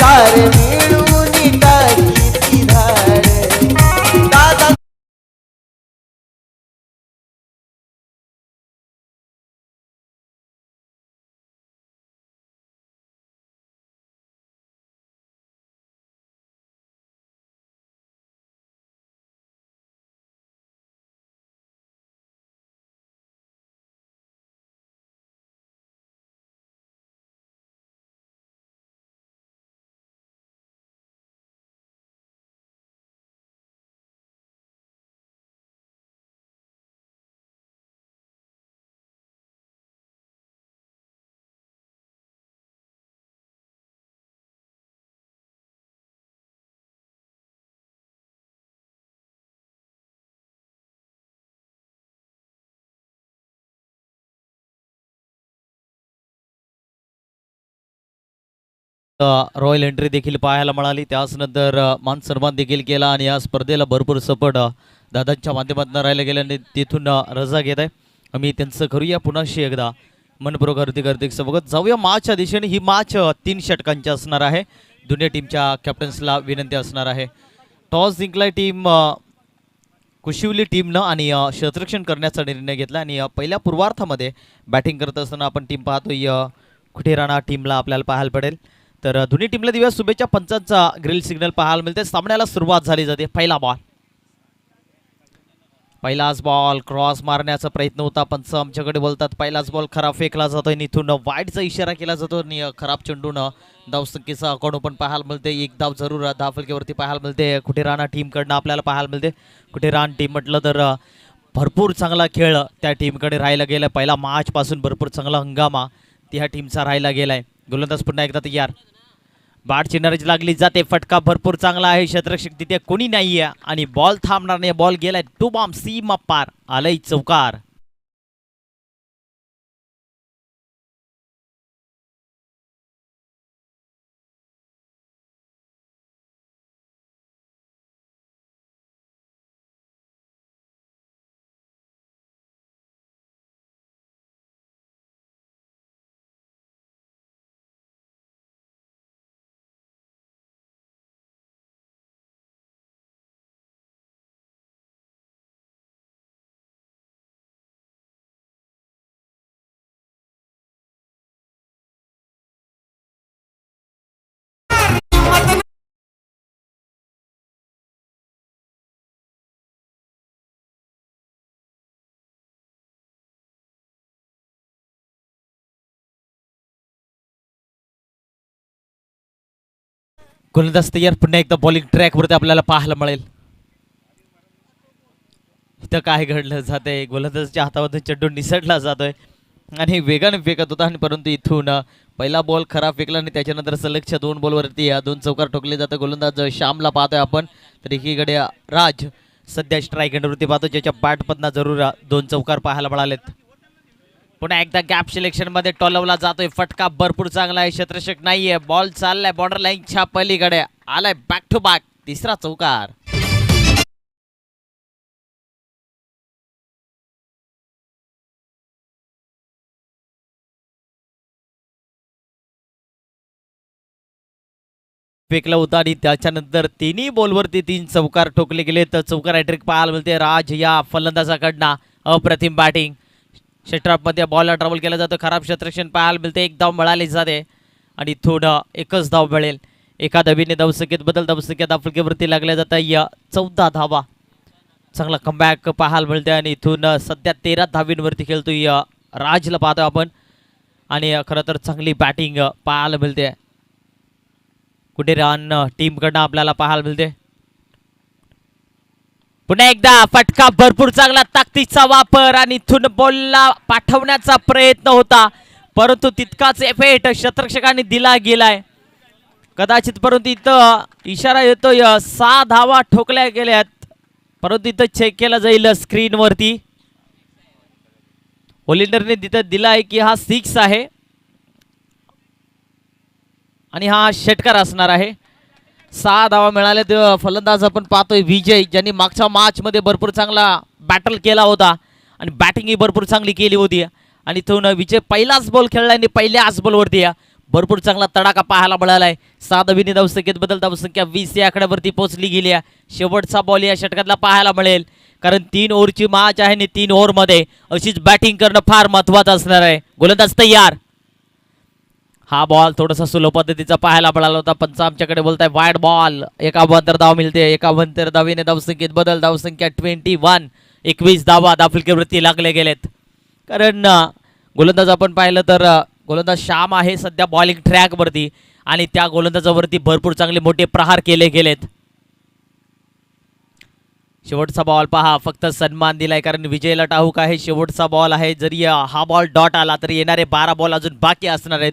चार मिळून टाकी धार दादा रॉयल एंट्री देखील पाहायला मिळाली. त्याचनंतर मान सन्मान देखील केला आणि या स्पर्धेला भरपूर सपोर्ट दादांच्या माध्यमातून राहिलं गेलं आणि तिथून रजा घेत आहे. आम्ही त्यांचं करूया पुन्हाशी एकदा मनपूर्वक हार्दिक स्वागत. जाऊया मॅचच्या दिशेने. ही मॅच 3 षटकांची असणार आहे. दोन्ही टीमच्या कॅप्टन्सला विनंती असणार आहे. टॉस जिंकलाय टीम कुशिवली टीमनं आणि क्षेत्ररक्षण करण्याचा निर्णय घेतला आणि पहिल्या पूर्वार्धामध्ये बॅटिंग करत असताना आपण टीम पाहतोय कुठे राणा टीमला आपल्याला पाहायला पडेल. तर दोन्ही टीमला दिव्या शुभेच्छा. पंचांचा ग्रीन सिग्नल पाहायला मिळते. सामन्याला सुरुवात झाली जाते. पहिलाच बॉल क्रॉस मारण्याचा प्रयत्न होता. पंच आमच्याकडे बोलतात पहिलाच बॉल खराब फेकला जातोय. इथून वाईटचा इशारा केला जातो आणि खराब चेंडून धावसंख्येचा अकाउंट पण पाहायला मिळते. एक धाव जरूर धावफलकेवरती पाहायला मिळते. कुठे राणा टीमकडनं आपल्याला पाहायला मिळते. कुठे रान टीम म्हटलं तर भरपूर चांगला खेळ त्या टीमकडे राहायला गेला. पहिला मॅच पासून भरपूर चांगला हंगामा त्या टीमचा राहायला गेलाय. गोलंदाज पुन्हा एकदा तयार. बाट चिन्हारीच लागली जाते. फटका भरपूर चांगला आहे. क्षेत्ररक्षक तिथे कोणी नाहीये आणि बॉल थांबणार नाही. बॉल गेलाय टू बॉम्ब सीमा पार. आलंय चौकार. गोलंदाज तयार. पुन्हा एकदा बॉलिंग ट्रॅकवरती आपल्याला पाहायला मिळेल. इथं काय घडलं जातंय. गोलंदाजाच्या हातामधून चेंडू निसटला जातोय आणि वेगाने फेकत होता आणि परंतु इथून पहिला बॉल खराब फेकला आणि त्याच्यानंतर सलगच्या 2 बॉलवरती 2 चौकार ठोकले जातं. गोलंदाज श्यामला पाहतोय आपण. तर एकीकडे राज सध्या स्ट्राईक एंडवरती पाहतो ज्याच्या बॅटमधनं जरूर 2 चौकार पाहायला मिळालेत. पुन्हा एकदा गॅप सिलेक्शन मध्ये टोलवला जातोय. फटका भरपूर चांगला आहे. क्षेत्ररक्षक नाहीये. बॉल चाललाय बॉर्डर लाईनच्या पलीकडे. आलाय बॅक टू बॅक तिसरा चौकार. फेकला होता आणि त्याच्यानंतर 3ही बॉलवरती 3 चौकार ठोकले गेले. तर चौकार हॅट्रिक पाहायला मिळते राज या फलंदाजाकडनं. अप्रतिम बॅटिंग. षटकामध्ये बॉलला ट्रॅव्हल केला जातो. खराब क्षेत्ररक्षण पाहायला मिळते. 1 धाव मिळाली जाते आणि थोडं 1च धाव मिळेल. एका धावीने धावसंख्येत बदल. धावसंख्या धावफलकेवरती लागल्या जातं. 14 धावा. चांगला कमबॅक पाहायला मिळते आणि इथून सध्या 13 धावींवरती खेळतोय राजला पाहतो आपण आणि खरं तर चांगली बॅटिंग पाहायला मिळते. कुठे रान टीमकडनं आपल्याला पाहायला मिळते. पुन्हा एकदा फटका भरपूर चांगला. ताकदीचा वापर आणि इथून बॉलला पाठवण्याचा प्रयत्न होता परंतु तितकाच इफेक्ट क्षेत्ररक्षकांनी दिला गेलाय कदाचित. परंतु इथं इशारा येतोय 6 धावा ठोकल्या गेल्यात. परंतु इथं चेक केला जाईल स्क्रीनवरती. ओलिंडरने तिथं दिला आहे की हा 6 आहे आणि हा षटकार असणार आहे. 6 धावा मिळाले. फलंदाज आपण पाहतोय विजय ज्यांनी मागच्या मॅच मध्ये भरपूर चांगला बॅटल केला होता आणि बॅटिंग ही भरपूर चांगली केली होती आणि इथून विजय पहिलाच बॉल खेळला आणि पहिल्याच बॉलवरती भरपूर चांगला तडाखा पाहायला मिळालाय. 6 धावीने धावसंख्येत बदल, धावसंख्या 20 या आकड्यावरती पोहोचली गेली आहे. शेवटचा बॉल या षटकातला पाहायला मिळेल, कारण 3 ओव्हरची मॅच आहे आणि 3 ओव्हरमध्ये अशीच बॅटिंग करणं फार महत्वाचं असणार आहे. गोलंदाज तयार. हा बॉल थोडासा स्लो पद्धतीचा पाहायला मिळाला होता. पंच आमच्याकडे बोलताय वाईड बॉल. एकावंतर धाव मिळते. एकावंतर धावीने धावसंख्येत बदल, धावसंख्या 21. 21 धावा धावफलकीवरती लागले गेलेत. कारण गोलंदाज आपण पाहिलं तर गोलंदाज श्याम आहे सध्या बॉलिंग ट्रॅकवरती आणि त्या गोलंदाजावरती भरपूर चांगले मोठे प्रहार केले गेलेत. शेवटचा बॉल पहा, फक्त सन्मान दिलाय कारण विजयला ठाऊक आहे शेवटचा बॉल आहे. जरी हा बॉल डॉट आला तरी येणारे 12 बॉल अजून बाकी असणार आहेत.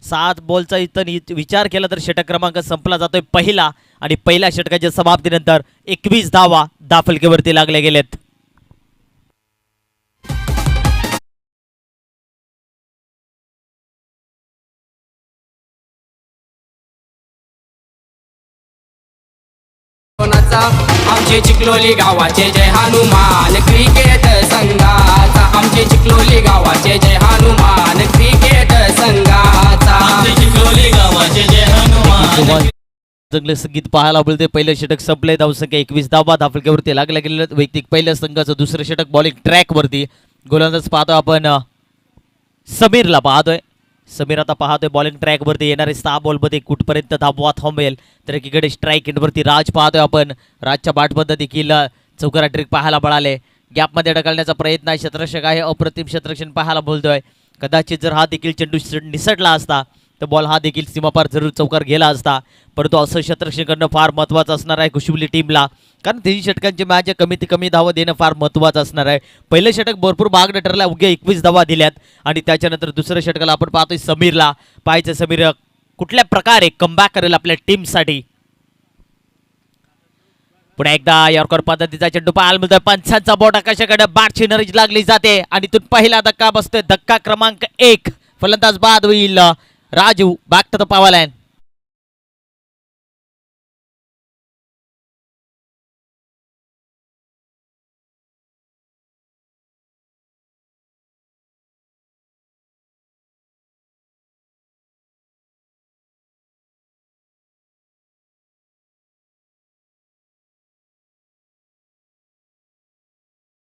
7 बॉलचा इथं विचार केला तर षटक क्रमांक संपला जातोय पहिला आणि पहिल्या षटकाच्या समाप्तीनंतर 21 धावा धावफलकीवरती लागले गेलेत. आमचे चिखलोली गावाचे जय हनुमान क्रिकेट संघाचा. आमचे चिखलोली गावाचे जय हनुमान क्रिकेट संघाचा. आमचे चिखलोली गावाचे जय हनुमान. चांगले संगीत पाहायला मिळते. पहिलं षटक संपले, धावसंख्या 21 धावा धावफलकीवरती लागल्या गेले. वैयक्तिक पहिल्या संघाचं दुसरं षटक बॉलिंग ट्रॅकवरती. गोलंदाज पाहतोय आपण समीरला पाहतोय. समीर आता पाहतोय बॉलिंग ट्रॅकवरती. येणारे 6 बॉलमध्ये कुठपर्यंत धाबवा थांबेल. तर एकीकडे स्ट्राईक एंडवरती राज पाहतोय आपण. राजच्या बॅटमध्ये देखील चौकार ट्रिक पाहायला मिळाले. गॅपमध्ये ढकलण्याचा प्रयत्न आहे. क्षेत्ररक्षक आहे, अप्रतिम क्षेत्ररक्षण पाहायला बोलतोय. कदाचित जर हा देखील चेंडू निसटला असता तर बॉल हा देखील सीमापार जरूर चौकार गेला असता. परंतु असं क्षेत्ररक्षण करणं फार महत्त्वाचं असणार आहे कुशबुली टीमला, कारण 3 षटकांची मॅच कमीत कमी धावा देणं फार महत्त्वाचं असणार आहे. पहिलं षटक भरपूर महागडं ठरलं, अवघ्या 21 धावा दिल्यात आणि त्याच्यानंतर दुसरं षटकाला आपण पाहतोय समीरला. पाहायचं समीर कुठल्या प्रकारे कमबॅक करेल आपल्या टीमसाठी. पुन्हा एकदा यॉर्कर पद्धतीचा चेंडू पाहायला मिळतोय. पंचांचा बोट आकाशाकडे, बॅटची नरीज लागली जाते आणि तिथून पहिला धक्का बसतोय. धक्का क्रमांक 1. फलंदाज बाद होईल Raju. Back to the power line.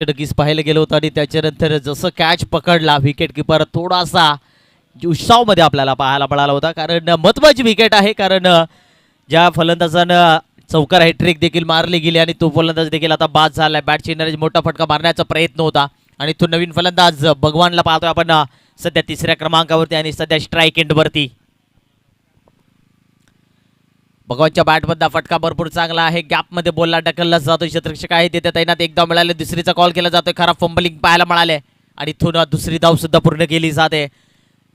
षटकीस पाहायला गेलं होतं आणि त्याच्यानंतर जसं कॅच पकडला विकेट किपर थोडासा उत्साहामध्ये आपल्याला पाहायला मिळाला होता, कारण महत्त्वाची विकेट आहे. कारण ज्या फलंदाजानं चौकार हॅट्रिक देखील मारली गेली आणि तो फलंदाज देखील आता बाद झालाय. बॅटची नरेज मोठा फटका मारण्याचा प्रयत्न होता आणि तो नवीन फलंदाज भगवानला पाहतोय आपण सध्या 3ऱ्या क्रमांकावरती आणि सध्या स्ट्राईक एंडवरती. भगवानच्या बॅटमधला फटका भरपूर चांगला आहे. गॅपमध्ये बॉलला ढकलला जातो. क्षेत्ररक्षक आहे तिथे तैनात. एकदा मिळाले, दुसरीचा कॉल केला जातोय. खराब फंबलिंग पाहायला मिळाले आणि इथून दुसरी धाव सुद्धा पूर्ण केली जाते.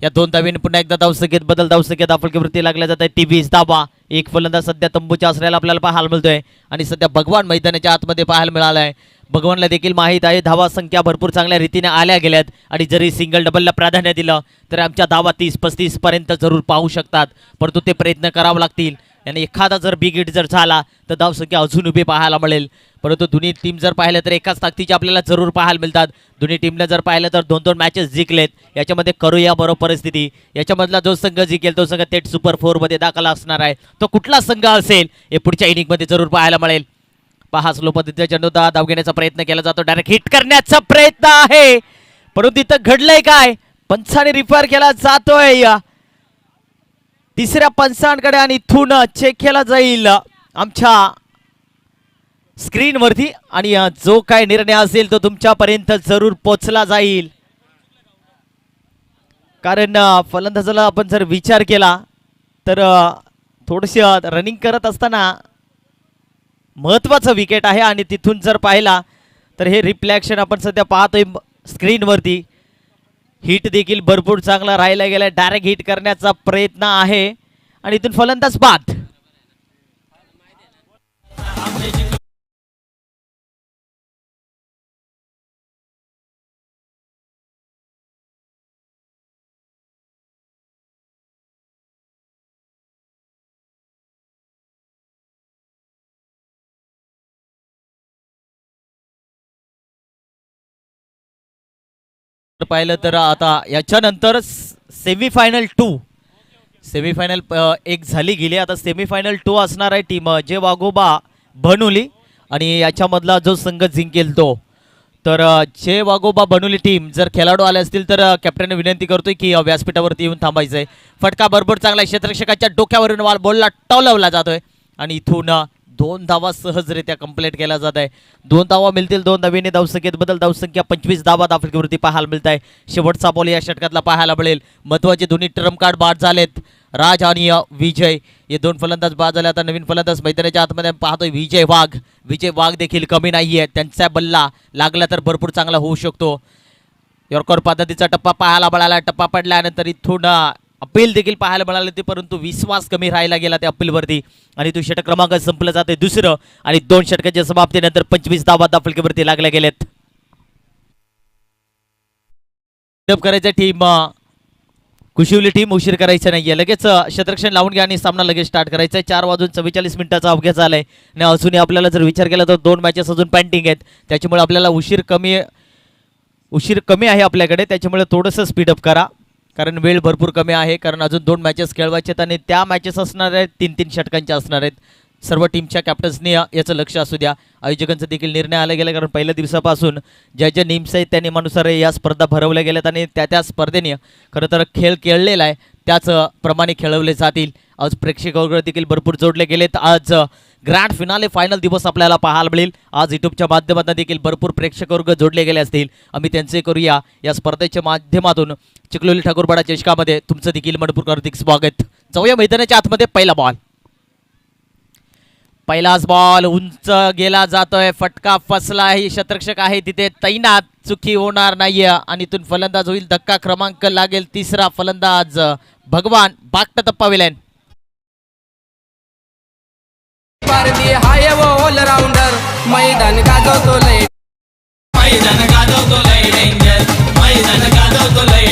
या 2 धावीने पुन्हा एकदा धावसंख्येत बदल, धावसंख्येत धावफलकीवरती लागल्या जात आहे. 23 धावा. एक फलंदाज सध्या तंबूच्या आसऱ्याला आपल्याला पाहायला मिळतोय आणि सध्या भगवान मैदानाच्या आतमध्ये पाहायला मिळालाय. भगवानला देखील माहीत आहे धावा संख्या भरपूर चांगल्या रीतीने आल्या गेल्यात आणि जरी सिंगल डबलला प्राधान्य दिलं तर आमच्या धावा 30-35 पर्यंत जरूर पाहू शकतात, परंतु ते प्रयत्न करावे लागतील. आणि एखादा जर बिग हिट जर झाला तर धावसंख्या अजून उभी पाहायला मिळेल. परंतु दोन्ही टीम जर पाहिलं तर एकाच ताकदीचे आपल्याला जरूर पाहायला मिळतात. दोन्ही टीमला जर पाहिलं तर 2-2 मॅचेस जिंकलेत. याच्यामध्ये करूया बरोबर परिस्थिती. याच्यामधला जो संघ जिंकेल तो संघ थेट सुपर 4 मध्ये दाखल असणार आहे. तो कुठला संघ असेल हे पुढच्या इनिंगमध्ये जरूर पाहायला मिळेल. पहा स्लो पद्धतीचा चेंडू धाव घेण्याचा प्रयत्न केला जातो. डायरेक्ट हिट करण्याचा प्रयत्न आहे, परंतु इथं घडलंय काय, पंचाने रिफायर केला जातोय 3ऱ्या पंचांकडे आणि इथून चेक केला जाईल आमच्या स्क्रीनवरती आणि जो काय निर्णय असेल तो तुमच्यापर्यंत जरूर पोचला जाईल. कारण फलंदाजाला आपण जर विचार केला तर थोडीशी रनिंग करत असताना महत्त्वाचं विकेट आहे आणि तिथून जर पाहिला तर हे रिफ्लेक्शन आपण सध्या पाहतोय स्क्रीनवरती. हिट देखील भरपूर चांगला राहिला गेला. डायरेक्ट हिट करण्याचा प्रयत्न आहे आणि इथून फलंदाज बाद. पाहिलं तर आता याच्यानंतर सेमीफायनल 2 सेमीफायनल एक झाली गेली, आता सेमीफायनल 2 असणार आहे. टीम जे वाघोबा बनवली आणि याच्यामधला जो संघ जिंकेल तो. तर जे वाघोबा बनवली टीम जर खेळाडू आले असतील तर कॅप्टनने विनंती करतोय की व्यासपीठावरती येऊन थांबायचं आहे. फटका बरोबर चांगला क्षेत्ररक्षकाच्या डोक्यावरून बॉलला टॉलवला जातोय आणि इथून 2 धावा सहजरित्या कंप्लीट केला जात आहे. 2 धावा मिळतील. 2 धावेने धावसंख्येत बदल. धावसंख्या 25 धावा धावसंख्येवरती पाहायला मिळत आहे. शेवटचा बॉल या षटकातला पाहायला मिळेल. महत्त्वाचे दोन्ही ट्रम्प कार्ड बाद झालेत. राज आणि विजय हे 2 फलंदाज बाद झाले. आता नवीन फलंदाज मैदानाच्या आतमध्ये पाहतोय विजय वाघ. विजय वाघ देखील कमी नाही आहे. त्यांचा बल्ला लागला तर भरपूर चांगला होऊ शकतो. यॉर्कर पद्धतीचा टप्पा पाहायला मिळाला. टप्पा पडल्यानंतर इथून अपील देखील पाहायला मिळाले ते, परंतु विश्वास कमी राहायला गेला त्या अपीलवरती आणि तो षटक क्रमांक संपलं जाते दुसरं आणि 2 षटकाच्या समाप्तीनंतर 25 धावा धावफलकीवरती लागल्या गेलेत. करायचं टीम कुशिवली टीम उशीर करायचा नाहीये. लगेच क्षेत्ररक्षण लावून घ्या आणि सामना लगेच स्टार्ट करायचा आहे. 4:44 मिनिटाचा अवघ्या झालाय आणि अजूनही आपल्याला जर विचार केला तर 2 मॅचेस अजून पेंडिंग आहेत. त्याच्यामुळे आपल्याला उशीर कमी आहे आपल्याकडे. त्याच्यामुळे थोडंसं स्पीडअप करा कारण वेळ भरपूर कमी आहे. कारण अजून 2 मॅचेस खेळवायचे आहेत आणि त्या मॅचेस असणार आहेत 3-3 षटकांच्या असणार आहेत. सर्व टीमच्या कॅप्टन्सनी याचं लक्ष असू द्या. आयोजकांचा देखील निर्णय आला गेला कारण पहिल्या दिवसापासून ज्या नियम्स आहेत त्या नियमानुसार या स्पर्धा भरवल्या गेल्यात आणि त्या स्पर्धेने खरं तर खेळ खेळलेला आहे त्याच प्रमाणे खेळवले जातील. आज प्रेक्षक वगैरे देखील भरपूर जोडले गेलेत. आज ग्रँड फिनाले फायनल दिवस आपल्याला पाहायला मिळेल. आज यूट्यूबच्या माध्यमातून देखील भरपूर प्रेक्षक वर्ग जोडले गेले असतील. आम्ही त्यांचे करूया या स्पर्धेच्या माध्यमातून. चिखलोली ठाकूरपाडा चषकामध्ये तुमचं देखील मनपूर्वक हार्दिक स्वागत. जाऊया मैदानाच्या आतमध्ये. पहिलाच बॉल उंच गेला जातोय. फटका फसला आहे. क्षेत्ररक्षक आहे तिथे तैनात. चुकी होणार नाहीये आणि इथून फलंदाज होईल. धक्का क्रमांक लागेल 3रा फलंदाज भगवान बागटा टप्पा विलन. पारदी हाय वो ऑलराउंडर मैदान गाजवतो लय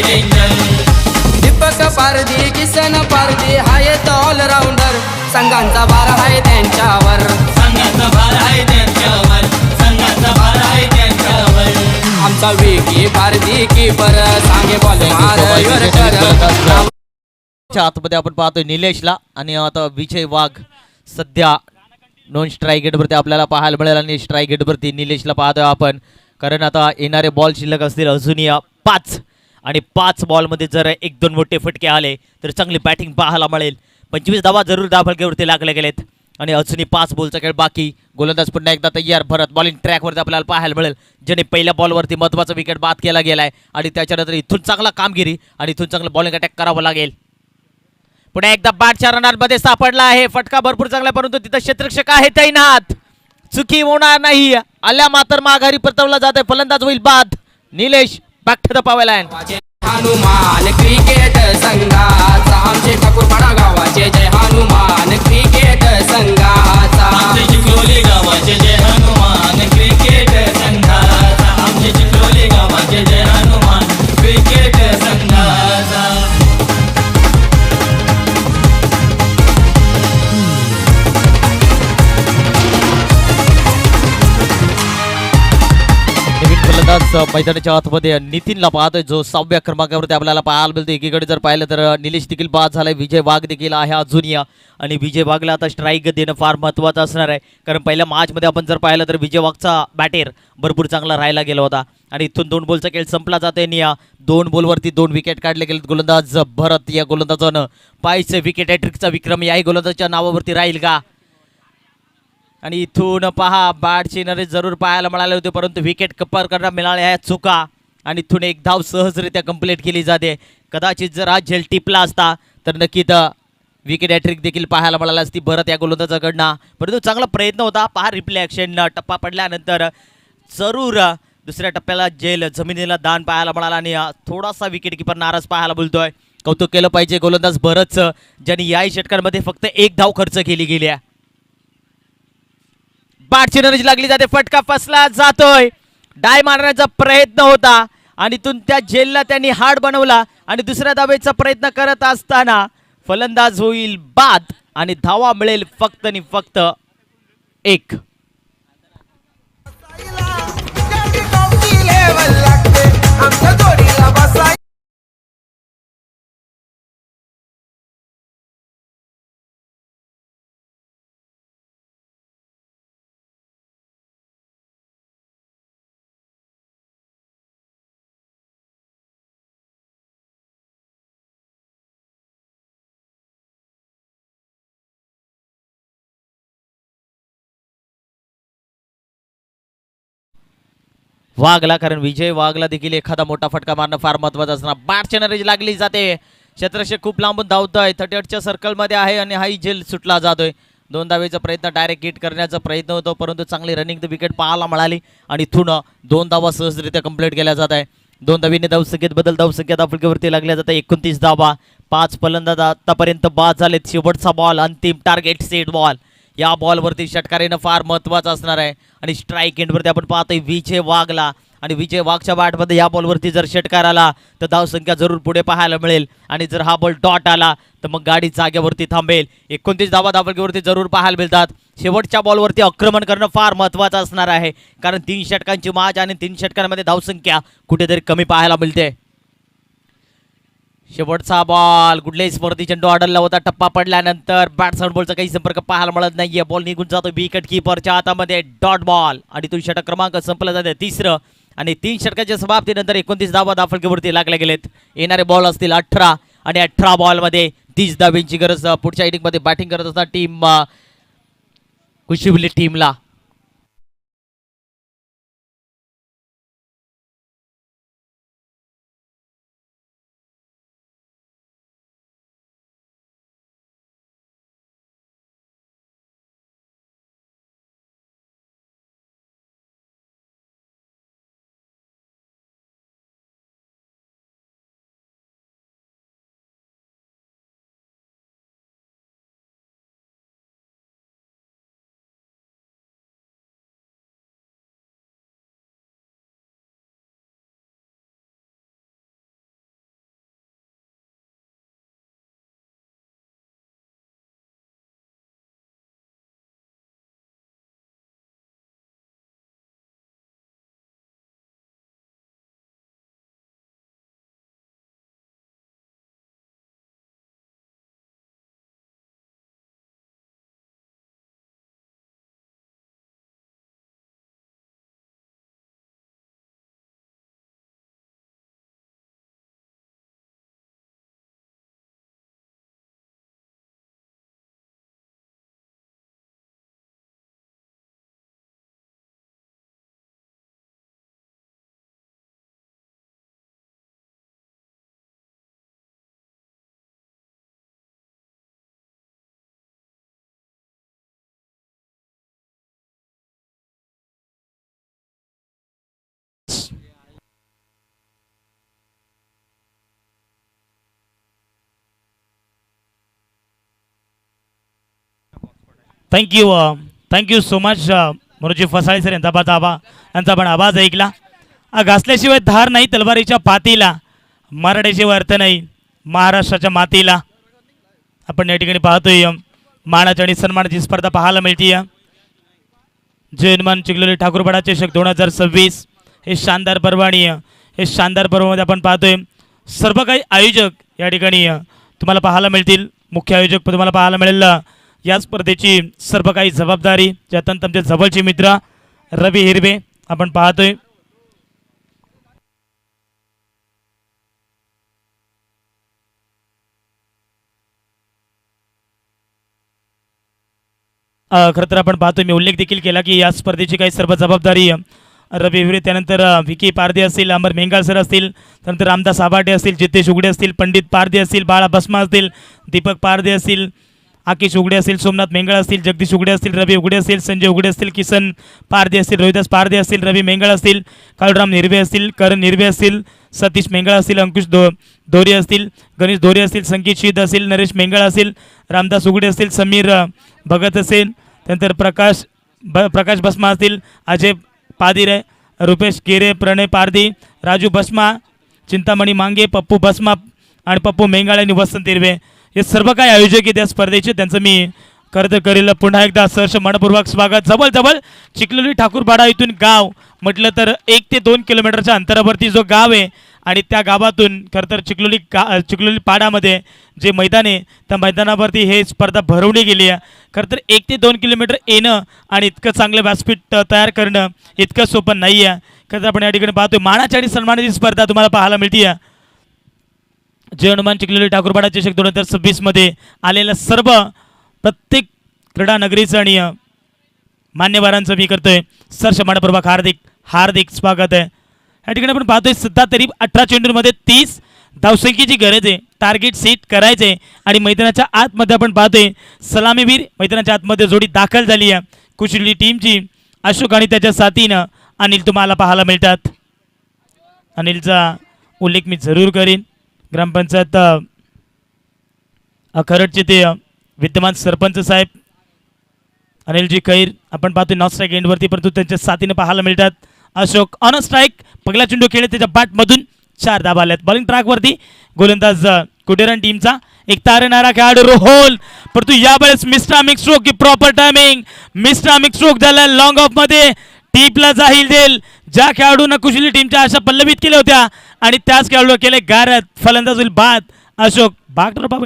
डेंजर दीपक पारदी किसन पारदी हाय तो ऑलराउंडर संघांचा भार आहे त्यांच्यावर आमचा वेगी पारदी कीपर सांगे बॉल आतमध्ये आपण पाहतोय निलेशला आणि आता विजय वाघ सध्या नॉन स्ट्राईक गेटवरती आपल्याला पाहायला मिळेल आणि स्ट्राईक गेटवरती निलेशला पाहतोय आपण. कारण आता येणारे बॉल शिल्लक असतील अजूनही 5 आणि 5 बॉलमध्ये जर 1-2 मोठे फटके आले तर चांगली बॅटिंग पाहायला मिळेल. 25 धावा जरूर धावफलकीवरती लागले गेलेत आणि अजूनही 5 बॉलचा खेळ बाकी. गोलंदाज पुन्हा एकदा तयार. भरत बॉलिंग ट्रॅकवरती आपल्याला पाहायला मिळेल ज्याने पहिल्या बॉलवरती महत्त्वाचा विकेट बाद केला गेलाय आणि त्याच्यानंतर इथून चांगला कामगिरी आणि इथून चांगलं बॉलिंग अटॅक करावं लागेल. पुन्हा एकदा बाद 4 रनांमध्ये सापडला आहे. फटका भरपूर चांगला परंतु तिथं क्षेत्ररक्षक आहे तैनात. चुकी होणार नाही. आल्या मात्र माघारी परतवला जात आहे. फलंदाज होईल बाद. Nilesh back to the power line. Hanuman cricket संघाचा आमचे ठाकूरपाडा गावाचे जय हनुमान क्रिकेट संघाचा आमचे चिखलोली गावाचे जय हनुमान क्रिकेट संघाचा आमचे चिखलोली गावाचे जय हनुमान क्रिकेट संघाचा. फलंदाज मैदानाच्या आतमध्ये नितीनला पाहतोय जो 6व्या क्रमांकावरती आपल्याला पाहायला मिळतो. एकीकडे जर पाहिलं तर निलेश देखील बाद झालाय. विजय वाघ देखील आहे अजून आणि विजय वाघला आता स्ट्राईक देणं फार महत्त्वाचं असणार आहे कारण पहिल्या मॅचमध्ये आपण जर पाहिलं तर विजय वाघचा बॅटर भरपूर चांगला राहायला गेला होता आणि इथून 2 बॉलचा खेळ संपला जातोय आणि 2 बॉलवरती 2 विकेट काढले गेलेत. गोलंदाज भरत या गोलंदाजानं पायचे विकेट हॅट्रिकचा विक्रम याही गोलंदाजाच्या नावावरती राहील का. आणि इथून पहा बॅटचे नरे जरूर पाहायला मिळाले होते परंतु विकेट कपर करण्यात मिळाल्या ह्या चुका आणि इथून 1 धाव सहजरित्या कंप्लीट केली जाते. कदाचित जर हा झेल टिपला असता तर नक्कीच विकेट हॅट्रिक देखील पाहायला मिळाली असती भरत या गोलंदाजाकडनं. परंतु चांगला प्रयत्न होता. पहा रिप्ले ॲक्शन. टप्पा पडल्यानंतर जरूर दुसऱ्या टप्प्याला झेल जमिनीला दान पाहायला मिळाला आणि थोडासा विकेट किपर नाराज पाहायला बोलतोय. कौतुक केलं पाहिजे गोलंदाज भरतचं ज्यांनी याही षटकांमध्ये फक्त 1 धाव खर्च केली गेली आहे. बॅटची नरजी लागली जाते. फटका फसला जातोय. डाय मारण्याचा प्रयत्न होता आणि इथून त्या झेलला त्यांनी हार्ड बनवला आणि दुसऱ्या धावेचा प्रयत्न करत असताना फलंदाज होईल बाद आणि धावा मिळेल फक्त आणि फक्त 1. वाघला, कारण विजय वाघला देखील एखादा मोठा फटका मारणं फार महत्वाचं असणार. बॅटची नरेज लागली जाते. क्षेत्ररक्षक खूप लांबून धावतोय. 38च्या सर्कलमध्ये आहे आणि हाही झेल सुटला जातोय. 2 धावेचा प्रयत्न, डायरेक्ट हिट करण्याचा प्रयत्न होतो, परंतु चांगली रनिंग द विकेट पाहायला मिळाली आणि इथून 2 धावा सहजरित्या कंप्लीट केल्या जात आहे. 2 धावीने धावसंख्येत बदल, धावसंख्येत आपल्यावरती लागल्या जाते. 29 धावा, 5 फलंदाज आतापर्यंत बाद झालेत. शेवटचा बॉल, अंतिम टार्गेट सेट बॉल. या बॉलवरती षटकार येणं फार महत्त्वाचं असणार आहे आणि स्ट्राईक एंडवरती आपण पाहतोय विजय वाघला आणि विजय वाघच्या बॅटमध्ये या बॉलवरती जर षटकार आला तर धावसंख्या जरूर पुढे पाहायला मिळेल आणि जर हा बॉल डॉट आला तर मग गाडी जागेवरती थांबेल. 29 धावा धावसंख्येवरती जरूर पाहायला मिळतात. शेवटच्या बॉलवरती आक्रमण करणं फार महत्त्वाचं असणार आहे, कारण 3 षटकांची माज आणि 3 षटकांमध्ये धावसंख्या कुठेतरी कमी पाहायला मिळते. शेवटचा बॉल, कुठल्याही स्पर्धी चेंडू अडलला होता. टप्पा पडल्यानंतर बॅट्समन बॉलचा काही संपर्क पाहायला मिळत नाहीये. बॉल निघून जातो विकेट किपरच्या हातामध्ये. डॉट बॉल आणि तो षटक क्रमांक संपला जाते 3रं आणि 3 षटकाच्या समाप्तीनंतर 29 धावा धावफलकीवरती लागल्या गेलेत. येणारे बॉल असतील 18 आणि 18 बॉलमध्ये 30 धाब्यांची गरज पुढच्या इनिंगमध्ये बॅटिंग करत असतात टीम कुशिवली टीमला. थँक्यू सो मच मनोजी फसाळे सर यांचा पण आवाज ऐकला. घासल्याशिवाय धार नाही तलवारीच्या पातीला, मराठीशिवाय अर्थ नाही महाराष्ट्राच्या मातीला. आपण या ठिकाणी पाहतोय मानाची आणि सन्मानाची स्पर्धा पाहायला मिळते. जयमान चिखलोली ठाकूरपाडा चषक 2026 हे शानदार पर्व आणि हे शानदार पर्वामध्ये आपण पाहतोय सर्व काही आयोजक या ठिकाणी तुम्हाला पाहायला मिळतील. मुख्य आयोजक तुम्हाला पाहायला मिळेल. या स्पर्धेची सर्व काही जबाबदारी जे अत्यंत आमचे जवळचे मित्र रवी हिरवे आपण पाहतोय. खरं तर आपण पाहतोय, मी उल्लेख देखील केला की या स्पर्धेची काही सर्व जबाबदारी रवी हिरवे, त्यानंतर विकी पारदे असतील, अमर मेंगाळ सर असतील, त्यानंतर रामदास आबाटे असतील, जितेश उगडे असतील, पंडित पारदे असतील, बाळा भस्मा असतील, दीपक पारदे असतील, आकिश उगडे असतील, सोमनाथ मेंगळ असतील, जगदीश उगडे असतील, रवी उगडे असतील, संजय उगडे असतील, किसन पारदे असतील, रोहिदास पारदे असतील, रवी मेंगळ असतील, काळूराम निर्वे असतील, करण निर्वे असतील, सतीश मेंगळ असतील, अंकुश दोरे असतील, गणेश दोरे असतील, संकेत शीद असतील, नरेश मेंगळ असतील, रामदास उगडे असतील, समीर भगत असेल, त्यानंतर प्रकाश भस्मा असतील, अजय पादिरे, रुपेश केरे, प्रणय पारदी, राजू भस्मा, चिंतामणी मांगे, पप्पू भस्मा आणि पप्पू मेंगाळ आणि वसंत हिरवे हे सर्व काही आयोजक आहेत या स्पर्धेचे. त्यांचं मी खरं करेल पुन्हा एकदा सहर्ष मनपूर्वक स्वागत. जवळ चिखलोली ठाकूरपाडा इथून गाव म्हटलं तर 1 ते 2 किलोमीटरच्या अंतरावरती जो गाव आहे आणि त्या गावातून खरं तर चिखलोली पाडामध्ये जे मैदान आहे त्या मैदानावरती हे स्पर्धा भरवली गेली आहे. खरं तर 1 ते 2 किलोमीटर येणं आणि इतकं चांगलं व्यासपीठ तयार करणं इतकं सोपं नाही आहे. खरं तर आपण या ठिकाणी पाहतोय मानाची आणि सन्मानाची स्पर्धा तुम्हाला पाहायला मिळते. जय हनुमान चिखलोली ठाकूरपाडा चषक 2026 मध्ये आलेल्या सर्व प्रत्येक क्रीडा नगरीचं आणि मान्यवरांचं मी करतोय सहर्ष मनपूर्वक हार्दिक हार्दिक स्वागत आहे. या ठिकाणी आपण पाहतोय सध्या तरी 18 चेंडूंमध्ये 30 धावसंख्येची गरज आहे. टार्गेट सेट करायचे आणि मैदानाच्या आतमध्ये आपण पाहतोय सलामीवीर मैदानाच्या आतमध्ये जोडी दाखल झाली आहे कुशली टीमची. अशोक आणि त्याच्या साथीनं अनिल तुम्हाला पाहायला मिळतात. अनिलचा उल्लेख मी जरूर करीन. ग्रामपंचायत खरडचे ते विद्यमान सरपंच साहेब अनिलजी खैर आपण पाहतोय नॉन स्ट्राईक एंडवरती, परंतु त्यांच्या साथीने पाहायला मिळतात. अशोक ऑन स्ट्राईक पहिला चेंडू खेळले त्याच्या बॅटमधून 4 धावा आल्यात. बॉलिंग ट्रॅकवरती गोलंदाज कुटेरन टीमचा एक तारणारा खेळाडू रोहल, परंतु यावेळेस मिस्टामिक स्ट्रोक की प्रॉपर टायमिंग. मिस्टामिक स्ट्रोक झाला लॉंग ऑफ मध्ये. टीपला जाहीर देईल ज्या खेळाडूंना कुशली टीमच्या आशा पल्लवित केल्या होत्या आणि त्याच खेळाडू केले गारद. फलंदाज होईल बाद. अशोक बागड्रॉप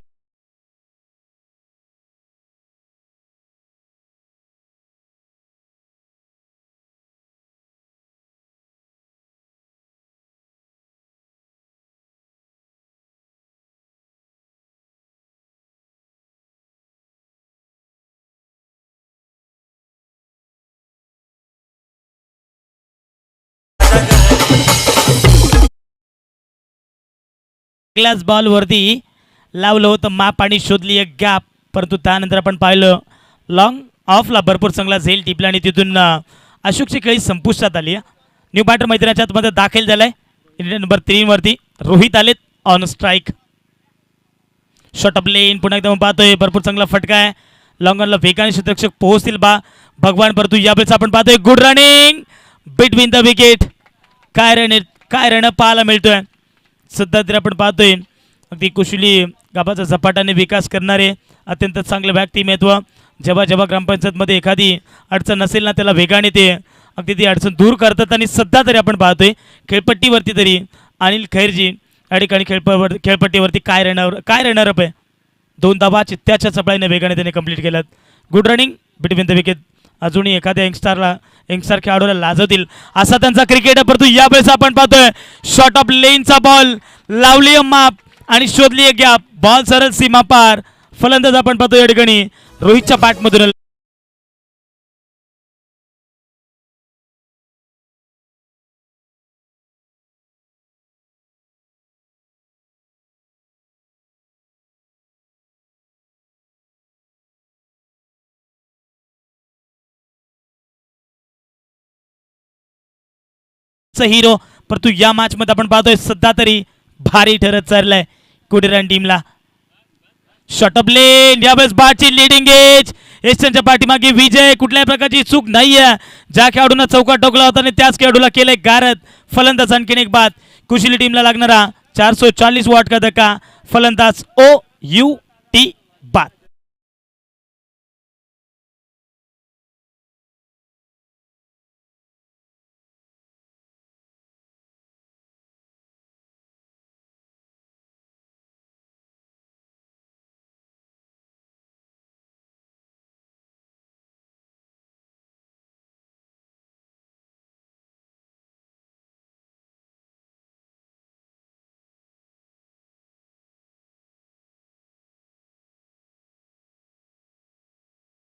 ग्लास बॉल वरती लावलं होतं माप आणि शोधली एक गॅप, परंतु त्यानंतर आपण पाहिलं लॉंग ऑफला भरपूर चांगला झेल टिपला आणि तिथून अशोकची खेळी संपुष्टात आली. न्यू बॅटर मैदानाच्या आतमध्ये दाखल झालाय. इंडियन नंबर 3 वरती रोहित आलेत ऑन स्ट्राईक. शॉट ऑफ लेन पुन्हा एकदा पाहतोय भरपूर चांगला फटका आहे. लॉंग ऑनला वेगाने क्षेत्ररक्षक पोहोचतील बा भगवान, परंतु यावेळेस आपण पाहतोय good running between the wicket. काय रन पाहायला मिळतोय. सध्या तरी आपण पाहतोय अगदी कुशली गावाचा झपाट्याने विकास करणारे अत्यंत चांगलं व्यक्तिमत्व. जेव्हा जेव्हा ग्रामपंचायतमध्ये एखादी अडचण नसेल ना त्याला वेगाने ते अगदी ती अडचण दूर करतात. आणि सध्या तरी आपण पाहतोय खेळपट्टीवरती तरी अनिल खैरजी या ठिकाणी खेळपट्टीवरती काय रनरअप आहे. 2 धावा चित्त्याच्या चपळाईने वेगाने त्याने कंप्लीट केल्यात. Good running between the wicket. अजूनही एखाद्या यंगस्टार खेळाडूला लाजवतील असा त्यांचा क्रिकेट आहे, परंतु यावेळेस आपण पाहतोय शॉट ऑफ लेनचा बॉल लावली माप आणि शोधली एक गॅप. बॉल सरळ सीमा पार. फलंदाज आपण पाहतोय या ठिकाणी रोहितच्या बॅटमधून हिरो, परंतु या मॅच मध्ये आपण पाहतोय सध्या तरी भारी ठरत चाललाय कुटेरन टीमला. शॉट ऑफ लेन यावेळेस बाटची लिडिंग एज. एशियनच्या पाठीमागे विजय. कुठल्याही प्रकारची चूक नाहीये. ज्या खेळाडूंना चौकात टोकला होता आणि त्याच खेळाडूला केलंय गारद. फलंदाज आणखीन एक बाद. कुशली टीमला लागणारा 440 वॉट का धक्का. फलंदाज OUT बाद.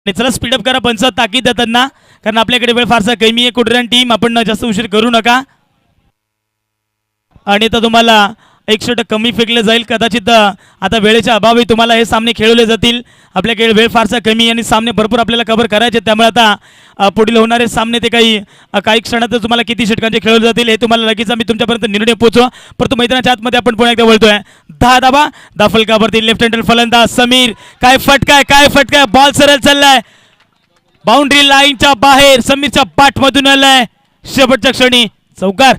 चला स्पीडअप करा पंच ताकीद देताना, कारण आपल्याकडे वेळ फारसा कमी आहे. कुटेरन टीम आपण जास्त उशीर करू नका. आणि आता तुम्हाला 1 षटक कमी फेकले जाईल कदाचित. आता वेळेच्या अभावी तुम्हाला हे सामने खेळवले जातील. आपल्याकडे वेळ फारसा कमी आणि सामने भरपूर आपल्याला कव्हर करायचे, त्यामुळे आता पुढील होणारे सामने ते काही क्षणातच तुम्हाला किती षटकांचे खेळवले जातील हे तुम्हाला लगेच आम्ही तुमच्यापर्यंत निर्णय पोहोचवा. परंतु मैदानाच्या आतमध्ये आपण पुन्हा एकदा वळतोय. 10 धावा. दाफलकावरती लेफ्ट हँडर फलंदाज समीर. काय फटकाय. बॉल सरळ चाललाय बाउंड्री लाईनच्या बाहेर. समीरच्या बॅटमधून आलाय शेवटच्या क्षणी चौकार.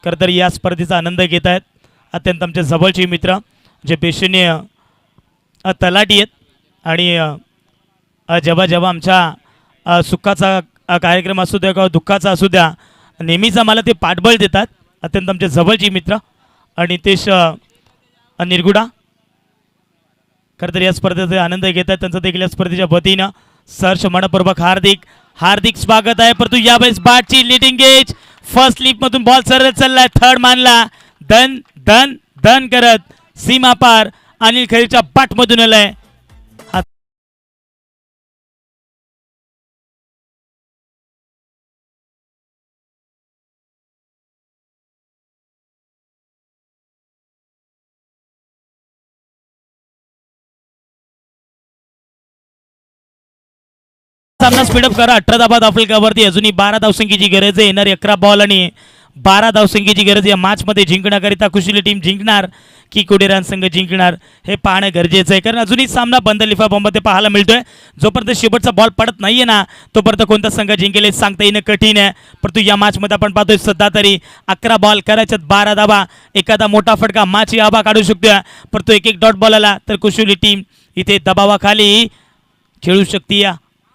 खरं तर या स्पर्धेचा आनंद घेत आहेत अत्यंत आमचे जवळचे मित्र जे पेशेने तलाठी आहेत. आणि जेव्हा जेव्हा आमच्या सुखाचा कार्यक्रम असू द्या किंवा दुःखाचा असू द्या नेहमीच आम्हाला ते पाठबळ देतात. अत्यंत आमचे जवळचे मित्र नितेश निरगुडा खरं तर या स्पर्धेचा आनंद घेतात. त्यांचं देखील या स्पर्धेच्या वतीनं सहर्ष मनपूर्वक हार्दिक हार्दिक स्वागत आहे. परंतु यावेळेस बाटची लिडिंग एज फर्स्ट लिप मधून बॉल सरळ चाललाय. थर्ड मानला धन धन धन करत सीमा पार अनिल खैरच्या बाट मधून आलाय. सामना स्पीडअप करा. 18 धाबाद आफ्रिकावरती अजूनही 12 धावसंख्येची गरज आहे. येणारी 11 बॉल आणि 12 धावसंख्येची गरज या मॅच मध्ये जिंकण्याकरिता कुशली टीम जिंकणार की कोडेरान संघ जिंकणार हे पाहणं गरजेचं आहे. कारण अजूनही सामना बंद लिफाफामध्ये पाहायला मिळतोय. जोपर्यंत शेवटचा बॉल पडत नाहीये ना तोपर्यंत कोणता संघ जिंकेल हे सांगता येणं कठीण आहे. परंतु या मॅच मध्ये आपण पाहतोय सध्या तरी 11 बॉल करायच्यात 12 धाबा. एखादा मोठा फटका मॅच आबा काढू शकतोय. परंतु एक डॉट बॉल आला तर कुशली टीम इथे दबावाखाली खेळू शकते.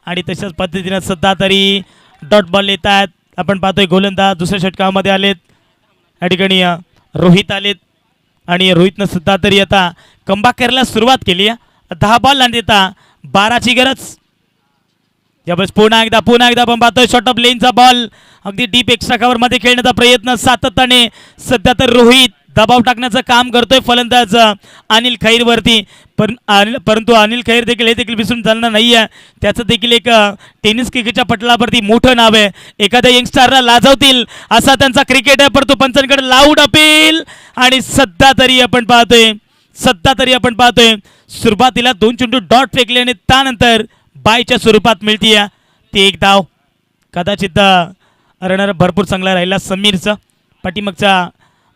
आणि तशाच पद्धतीने सध्या तरी डॉट बॉल येत आहेत. आपण पाहतोय गोलंदाज दुसऱ्या षटकामध्ये आलेत. या ठिकाणी रोहित आलेत आणि रोहितनं सुद्धा तरी आता कमबॅक करायला सुरुवात केली आहे. 10 बॉल आणि आता 12ची गरज. यावेळेस पुन्हा एकदा आपण पाहतोय शॉर्ट ऑफ लेनचा बॉल अगदी डीप एक्स्ट्रा कव्हर मध्ये खेळण्याचा प्रयत्न सातत्याने सध्या तर रोहित दबाव टाकण्याचं काम करतोय फलंदाज अनिल खैरवरती. परंतु अनिल खैर देखील हे देखील विसरून चालणार नाही आहे. त्याचं देखील एक टेनिस क्रिकेटच्या पटलावरती मोठं नाव आहे. एखाद्या यंगस्टरला लाजवतील असा त्यांचा क्रिकेट आहे. परंतु पंचांकडे लाऊड अपील आणि सध्या तरी आपण पाहतोय सुरुवातीला 2 चेंडू डॉट फेकले आणि त्यानंतर बायच्या स्वरूपात मिळतीये ती एक धाव. कदाचित रनर भरपूर चांगला राहिला समीरचा. पाठीमागचा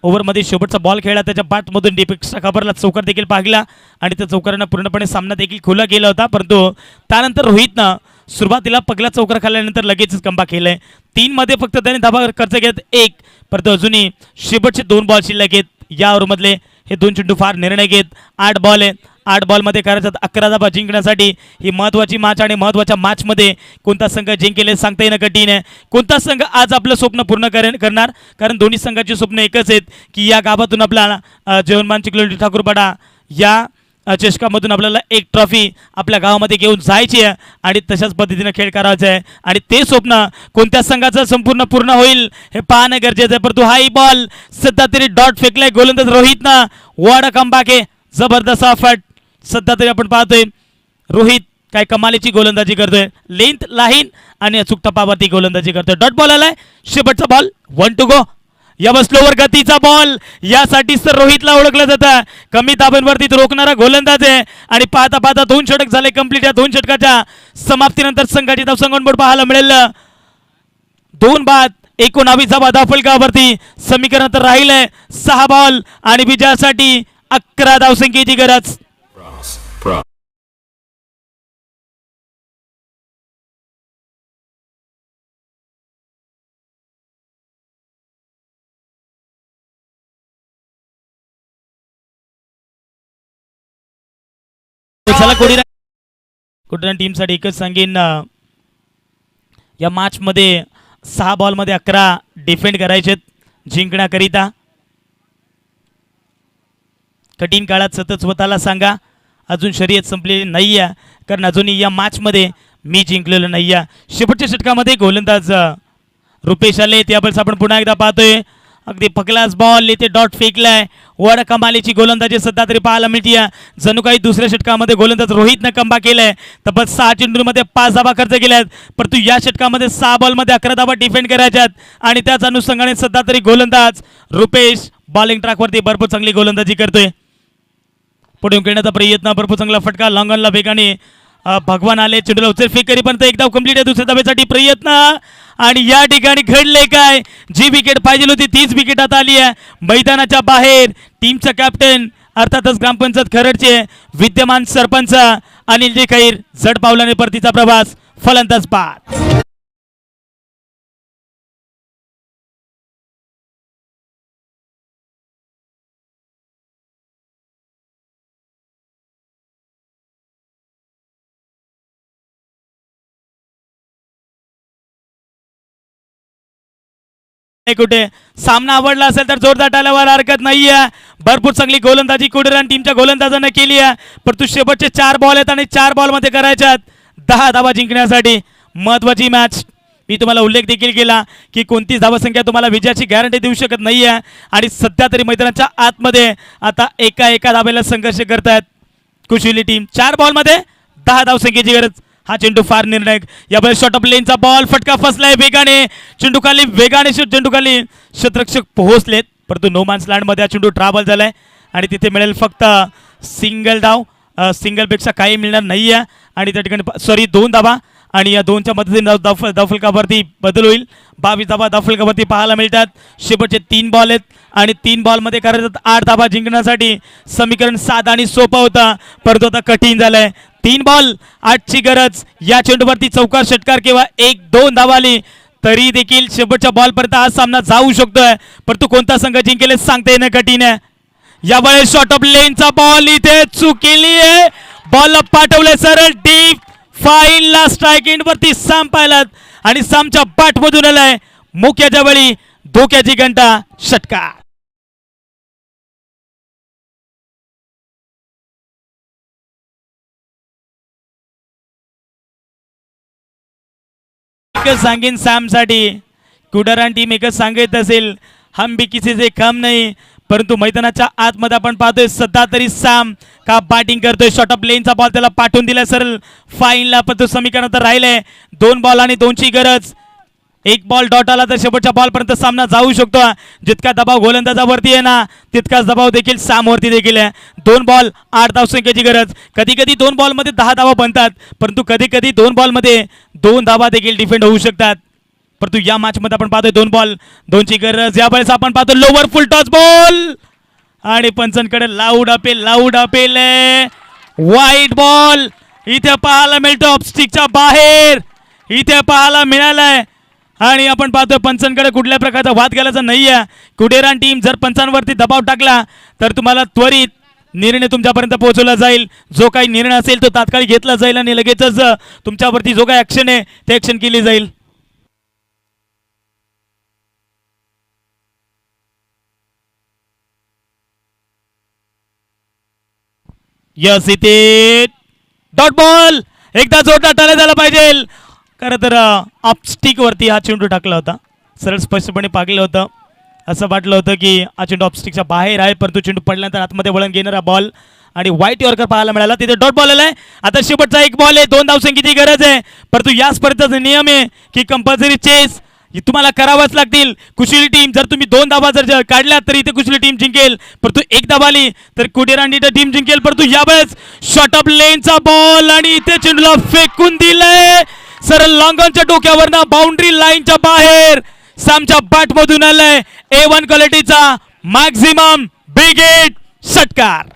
ओव्हरमध्ये शेवटचा बॉल खेळला त्याच्या बॅटमधून डीप एक्स्ट्रा कव्हरला चौकार देखील पाहिला आणि त्या चौकारानं पूर्णपणे सामना देखील खुला गेला होता. परंतु त्यानंतर रोहितनं सुरुवातीला पगला चौकार खाल्ल्यानंतर लगेचच कमबॅक केलंय. 3 मध्ये फक्त त्याने धाबा खर्च घेत 1. परंतु अजूनही शेवटचे 2 बॉल शिल्लक आहेत. या ओव्हरमधले हे 2 चेंडू फार निर्णय घेत 8 बॉल आहेत. 8 बॉलमध्ये करायचं 11 धाबा जिंकण्यासाठी ही महत्त्वाची मॅच आणि महत्त्वाच्या मॅचमध्ये कोणता संघ जिंकेल सांगता येणं कठीण आहे. कोणता संघ आज आपलं स्वप्न पूर्ण करणार कारण दोन्ही संघाची स्वप्न एकच आहेत की या गावातून आपल्याला जेवणमान चिखलोली ठाकूरपाडा या चषकामधून आपल्याला एक ट्रॉफी आपल्या गावामध्ये घेऊन जायची आहे आणि तशाच पद्धतीने खेळ करायचा आहे. आणि ते स्वप्न कोणत्या संघाचं संपूर्ण पूर्ण होईल हे पाहणं गरजेचं आहे. परंतु हाई बॉल सध्या तरी डॉट फेकलाय गोलंदाज रोहितनं. वॉड कमबॅक आहे जबरदस्त फट. सध्या तरी आपण पाहतोय रोहित काय कमालीची गोलंदाजी करतोय. लेंथ लाईन आणि अचूक टप्पावरती गोलंदाजी करतोय. डॉट बॉल आलाय शेवटचा बॉल 1 टू गो. या स्लोवर गतीचा बॉल यासाठीच तर रोहितला ओळखलं जातं. कमी दाबांवरती रोखणारा गोलंदाज आहे आणि पाहता 2 षटक झाले कंप्लीट. या 2 षटकाच्या समाप्तीनंतर संघाची धावसंख्या बोर्ड पाहायला मिळेल 2 बाद 19 धावा धावफलकावरती. समीकरण तर राहिलंय 6 बॉल आणि विजयासाठी 11 धावसंख्येची गरज. चला कोडिरान टीमसाठी एकच सांगेन या मॅच मध्ये 6 बॉलमध्ये 11 डिफेंड करायचे जिंकण्याकरिता. कठीण काळात सतत स्वतःला सांगा अजून शर्यत संपलेली नाही आहे कारण अजूनही या मॅच मध्ये मी जिंकलेलो नाही आहे. शेवटच्या षटकामध्ये गोलंदाज रुपेश आले त्यावेळेस आपण पुन्हा एकदा पाहतोय अगदी पकलाच बॉल इथे डॉट फेकलाय. वड कमालीची गोलंदाजी सध्या तरी पाहायला मिळते. जणू काही दुसऱ्या षटकामध्ये गोलंदाज रोहितनं कमबॅक केलाय. तब्बल 6 चेंडूमध्ये 5 धाबा खर्च केल्यात. परंतु या षटकामध्ये 6 बॉलमध्ये 11 धाबा डिफेंड करायच्यात आणि त्याच अनुषंगाने सध्या तरी गोलंदाज रुपेश बॉलिंग ट्रॅकवरती भरपूर चांगली गोलंदाजी करतोय. पुढे खेळण्याचा प्रयत्न भरपूर चांगला फटका लॉंगॉनला वेगाने भगवान आले चेंडूला उचल फेक करीपर्यंत एक धाव कंप्लीट आहे. दुसऱ्या धावेसाठी प्रयत्न आणि या ठिकाणी घडले काय जी विकेट पाहिजे होती तीच विकेट आता आली आहे. मैदानाच्या बाहेर टीमचा कॅप्टन अर्थातच ग्रामपंचायत खरडचे विद्यमान सरपंच अनिल जी खैर जड पावलाने परतीचा प्रवास फलंदाज बाद. कुठे सामना आवडला असेल तर जोरदार टाळ्यावर हरकत नाहीये. भरपूर चांगली गोलंदाजी कुडेरान टीमच्या गोलंदाजांना केली आहे, परंतु शेवटचे 4 बॉल आहेत आणि 4 बॉल मध्ये करायच्यात 10 धावा जिंकण्यासाठी. महत्वाची मॅच. मी तुम्हाला उल्लेख देखील केला की कोणतीच धावसंख्या तुम्हाला विजयाची गॅरंटी देऊ शकत नाहीये आणि सध्या तरी मैदानाच्या आतमध्ये आता एका धावेला संघर्ष करतायत कुशिली टीम. 4 बॉल मध्ये 10 धावसंख्येची गरज. हा चेंडू फार निर्णायक. यावेळी शॉर्ट ऑफ लेनचा बॉल फटका फसलाय वेगाने. चेंडू खाली वेगाने चेंडू खाली क्षेत्ररक्षक पोहोचलेत, परंतु नो मॅन्स लँड मध्ये हा चेंडू ट्रॅव्हल झालाय आणि तिथे मिळेल फक्त सिंगल धाव. सिंगलपेक्षा काही मिळणार नाही आहे आणि त्या ठिकाणी 2 धावा आणि या 2च्या मदतीने धावफलकावरती बदल होईल. 22 धावा धावफलकावरती पाहायला मिळतात. शेवटचे 3 बॉल आहेत आणि 3 बॉलमध्ये करायचं 8 धावा जिंकण्यासाठी. समीकरण साधा आणि सोपा होता, परंतु आता कठीण झालंय. 3 बॉल 8ची गरज. या चेंडूवरती चौकार षटकार किंवा 1-2 धावा आली तरी देखील शेवटच्या बॉलपर्यंत हा सामना जाऊ शकतोय, परंतु कोणता संघ जिंकेल सांगता येणं कठीण आहे. यावेळेस शॉर्ट ऑफ लेनचा बॉल इथे चूक केली आहे. बॉलला पाठवले सरळ डीप फाईनला स्ट्राईक एंड वरती साम पाहिलात आणि सामच्या बॅटमधून आलाय मुख्याच्या वेळी धोक्याची घंटा षटकार. एकच सांगेन सॅमसाठी, कुडारान टीम एकच सांगत असेल हम भी किसी से कम नहीं, परंतु मैदानाच्या आतमध्ये आपण पाहतोय सध्या तरी सॅम का बॅटिंग करतोय. शॉर्ट ऑफ लेनचा बॉल त्याला पाठवून दिला सरळ फाईनला, पण तो समीकरण तर राहिलंय. 2 बॉल आणि 2ची गरज. 1 बॉल डॉट आला तर शेवटच्या बॉलपर्यंत सामना जाऊ शकतो. जितका दबाव गोलंदाजावरती आहे ना तितकाच दबाव देखील सॅमवरती देखील आहे. 2 बॉल 8 धावसंख्येची गरज. कधी कधी 2 बॉलमध्ये 10 धावा बनतात, परंतु कधी कधी 2 बॉलमध्ये 2 धावा देखील डिफेंड होऊ शकतात. परंतु या मॅच मध्ये आपण पाहतोय 2 बॉल 2ची गरज. यावेळेस आपण पाहतो लोवर फुल टॉस बॉल आणि पंचांकडे लाऊड अपेल वाईट बॉल इथे पाहायला मिळतो. ऑफस्टिकच्या बाहेर इथे पाहायला मिळालाय आणि आपण पाहतोय पंचांकडे कुठल्या प्रकारचा वाद घालायचा नाहीये. कुडेरान टीम जर पंचांवरती दबाव टाकला तर तुम्हाला त्वरित निर्णय तुमच्यापर्यंत पोहोचवला जाईल. जो काही निर्णय असेल तो तात्काळ घेतला जाईल आणि लगेचच तुमच्यावरती जो काही ऍक्शन आहे ते ऍक्शन केली जाईल. यस इथे डॉट बॉल. एकदा जोरदार टाळ्या झाला पाहिजे. खरं तर ऑफस्टिक वरती हा चेंडू टाकला होता, सरळ स्पष्टपणे पाकलं होतं. असं वाटलं होतं की हा चेंडू ऑफस्टिकच्या बाहेर आहे, परंतु चेंडू पडल्यानंतर आतमध्ये वळण घेणारा बॉल आणि व्हाईट यॉर्कर पाहायला मिळाला. तिथे डॉट बॉल आलाय. आता शेवटचा 1 बॉल आहे. 2 धावसंख्येची गरज आहे, परंतु या स्पर्धेचा नियम आहे की कंपल्सरी चेस तुम्हाला करावाच लागतील. कुशली टीम जर तुम्ही 2 धावा जर काढल्या तर इथे कुशली टीम जिंकेल, परंतु 1 धावा आली तर कुडेरान टीम जिंकेल. परंतु यावेळेस शॉर्ट ऑफ लेनचा बॉल आणि इथे चेंडूला फेकून दिलंय सरळ लॉंगॉनच्या डोक्यावरनं बाउंड्री लाईनच्या बाहेर. सामच्या बॅट मधून आलाय A1 क्वालिटीचा मॅक्झिमम बिग हिट षटकार.